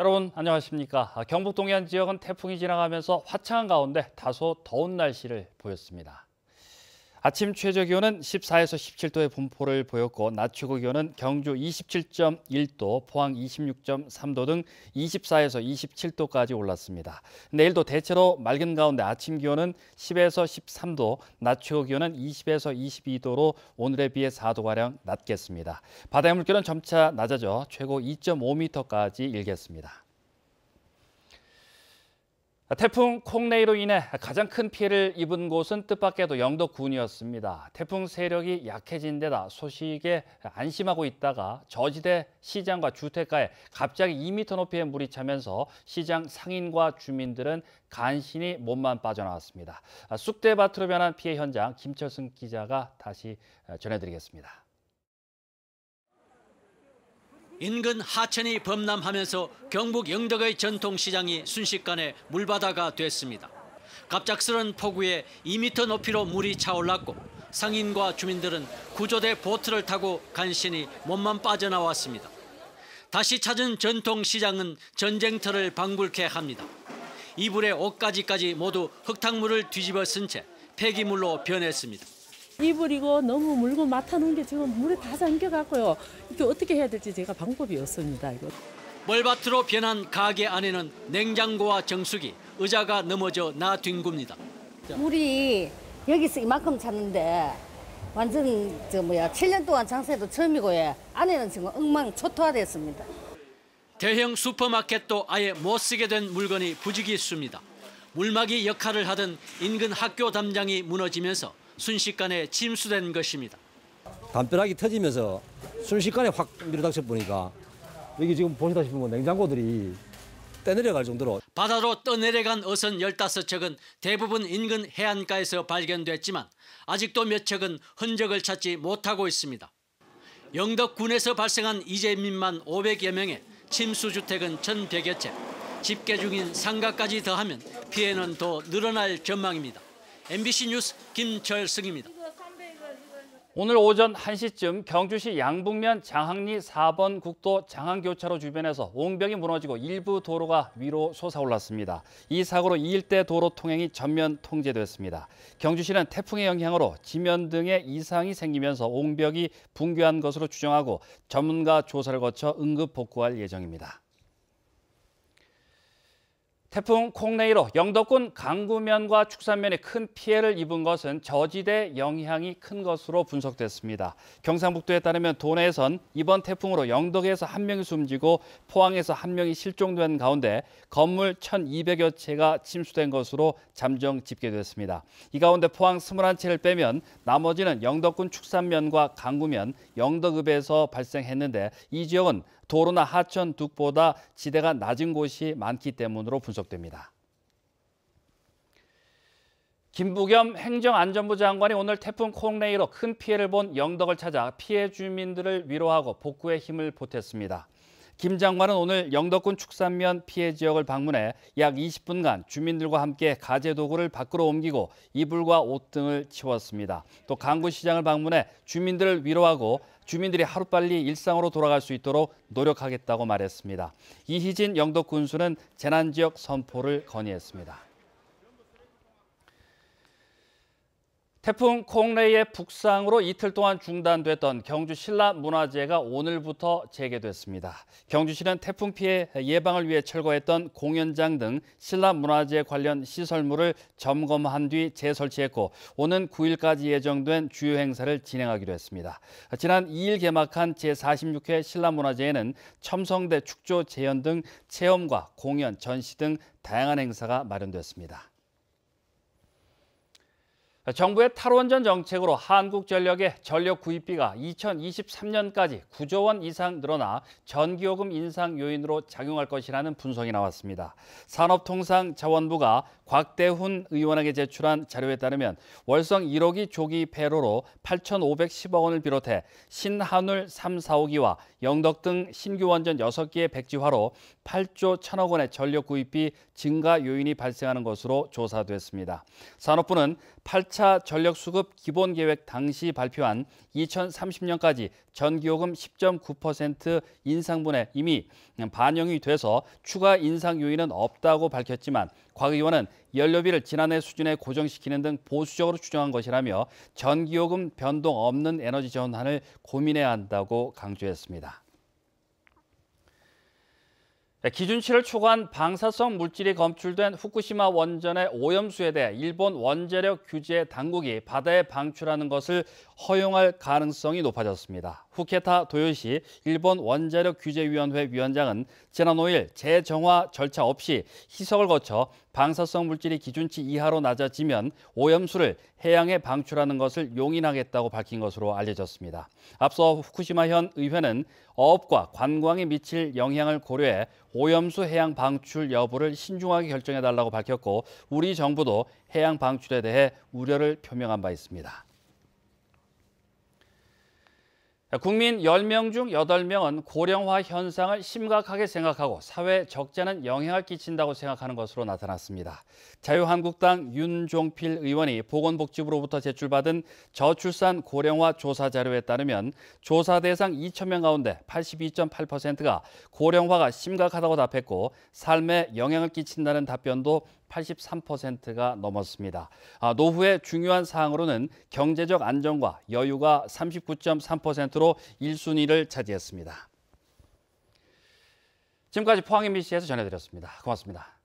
여러분 안녕하십니까. 경북 동해안 지역은 태풍이 지나가면서 화창한 가운데 다소 더운 날씨를 보였습니다. 아침 최저 기온은 14에서 17도의 분포를 보였고 낮 최고 기온은 경주 27.1도, 포항 26.3도 등 24에서 27도까지 올랐습니다. 내일도 대체로 맑은 가운데 아침 기온은 10에서 13도, 낮 최고 기온은 20에서 22도로 오늘에 비해 4도가량 낮겠습니다. 바다의 물결은 점차 낮아져 최고 2.5m까지 일겠습니다. 태풍 콩레이로 인해 가장 큰 피해를 입은 곳은 뜻밖에도 영덕군이었습니다. 태풍 세력이 약해진 데다 소식에 안심하고 있다가 저지대 시장과 주택가에 갑자기 2m 높이의 물이 차면서 시장 상인과 주민들은 간신히 몸만 빠져나왔습니다. 쑥대밭으로 변한 피해 현장 김철승 기자가 다시 전해드리겠습니다. 인근 하천이 범람하면서 경북 영덕의 전통시장이 순식간에 물바다가 됐습니다. 갑작스런 폭우에 2m 높이로 물이 차올랐고 상인과 주민들은 구조대 보트를 타고 간신히 몸만 빠져나왔습니다. 다시 찾은 전통시장은 전쟁터를 방불케 합니다. 이불에 옷가지까지 모두 흙탕물을 뒤집어 쓴 채 폐기물로 변했습니다. 이불이고 너무 물고 맡아놓은 게 지금 물에 다 잠겨갖고요. 이게 어떻게 해야 될지 제가 방법이 없습니다. 이거. 멀밭으로 변한 가게 안에는 냉장고와 정수기, 의자가 넘어져 나뒹굽니다. 물이 여기서 이만큼 찼는데 완전 7년 동안 장사해도 처음이고 안에는 지금 엉망초토화됐습니다. 대형 슈퍼마켓도 아예 못 쓰게 된 물건이 부지기수입니다. 물막이 역할을 하던 인근 학교 담장이 무너지면서 순식간에 침수된 것입니다. 담벼락이 터지면서 순식간에 확 밀어닥쳐 보니까 여기 지금 보시다시피 냉장고들이 떠내려갈 정도로. 바다로 떠내려간 어선 15척은 대부분 인근 해안가에서 발견됐지만 아직도 몇 척은 흔적을 찾지 못하고 있습니다. 영덕군에서 발생한 이재민만 500여 명의 침수주택은 1,100여 채, 집계 중인 상가까지 더하면 피해는 더 늘어날 전망입니다. MBC 뉴스 김철승입니다. 오늘 오전 1시쯤 경주시 양북면 장항리 4번 국도 장항교차로 주변에서 옹벽이 무너지고 일부 도로가 위로 솟아올랐습니다. 이 사고로 이 일대 도로 통행이 전면 통제됐습니다. 경주시는 태풍의 영향으로 지면 등에 이상이 생기면서 옹벽이 붕괴한 것으로 추정하고 전문가 조사를 거쳐 응급 복구할 예정입니다. 태풍 콩레이로 영덕군 강구면과 축산면에 큰 피해를 입은 것은 저지대 영향이 큰 것으로 분석됐습니다. 경상북도에 따르면 도내에선 이번 태풍으로 영덕에서 1명이 숨지고 포항에서 1명이 실종된 가운데 건물 1,200여 채가 침수된 것으로 잠정 집계됐습니다. 이 가운데 포항 21채를 빼면 나머지는 영덕군 축산면과 강구면, 영덕읍에서 발생했는데 이 지역은 도로나 하천, 둑보다 지대가 낮은 곳이 많기 때문으로 분석됩니다. 김부겸 행정안전부 장관이 오늘 태풍 콩레이로 큰 피해를 본 영덕을 찾아 피해 주민들을 위로하고 복구에 힘을 보탰습니다. 김 장관은 오늘 영덕군 축산면 피해 지역을 방문해 약 20분간 주민들과 함께 가재도구를 밖으로 옮기고 이불과 옷 등을 치웠습니다. 또 강구시장을 방문해 주민들을 위로하고 주민들이 하루빨리 일상으로 돌아갈 수 있도록 노력하겠다고 말했습니다. 이희진 영덕군수는 재난지역 선포를 건의했습니다. 태풍 콩레이의 북상으로 이틀 동안 중단됐던 경주 신라문화제가 오늘부터 재개됐습니다. 경주시는 태풍 피해 예방을 위해 철거했던 공연장 등 신라문화제 관련 시설물을 점검한 뒤 재설치했고 오는 9일까지 예정된 주요 행사를 진행하기로 했습니다. 지난 2일 개막한 제46회 신라문화제에는 첨성대 축조 재현 등 체험과 공연, 전시 등 다양한 행사가 마련됐습니다. 정부의 탈원전 정책으로 한국전력의 전력 구입비가 2023년까지 9조 원 이상 늘어나 전기요금 인상 요인으로 작용할 것이라는 분석이 나왔습니다. 산업통상자원부가 곽대훈 의원에게 제출한 자료에 따르면 월성 1호기 조기 폐로로 8,510억 원을 비롯해 신한울 3, 4호기와 영덕 등 신규 원전 6개의 백지화로 8조 1,000억 원의 전력 구입비 증가 요인이 발생하는 것으로 조사됐습니다. 산업부는 4차 전력수급 기본계획 당시 발표한 2030년까지 전기요금 10.9% 인상분에 이미 반영이 돼서 추가 인상 요인은 없다고 밝혔지만 곽 의원은 연료비를 지난해 수준에 고정시키는 등 보수적으로 추정한 것이라며 전기요금 변동 없는 에너지 전환을 고민해야 한다고 강조했습니다. 기준치를 초과한 방사성 물질이 검출된 후쿠시마 원전의 오염수에 대해 일본 원자력 규제 당국이 바다에 방출하는 것을 허용할 가능성이 높아졌습니다. 후케타 도요시 일본 원자력 규제위원회 위원장은 지난 5일 재정화 절차 없이 희석을 거쳐 방사성 물질이 기준치 이하로 낮아지면 오염수를 해양에 방출하는 것을 용인하겠다고 밝힌 것으로 알려졌습니다. 앞서 후쿠시마현 의회는 어업과 관광에 미칠 영향을 고려해 오염수 해양 방출 여부를 신중하게 결정해달라고 밝혔고 우리 정부도 해양 방출에 대해 우려를 표명한 바 있습니다. 국민 10명 중 8명은 고령화 현상을 심각하게 생각하고 사회 적잖은 영향을 끼친다고 생각하는 것으로 나타났습니다. 자유한국당 윤종필 의원이 보건복지부로부터 제출받은 저출산 고령화 조사 자료에 따르면 조사 대상 2,000명 가운데 82.8%가 고령화가 심각하다고 답했고 삶에 영향을 끼친다는 답변도 83%가 넘었습니다. 노후의 중요한 사항으로는 경제적 안정과 여유가 39.3%로 1순위를 차지했습니다. 지금까지 포항 MBC에서 전해드렸습니다. 고맙습니다.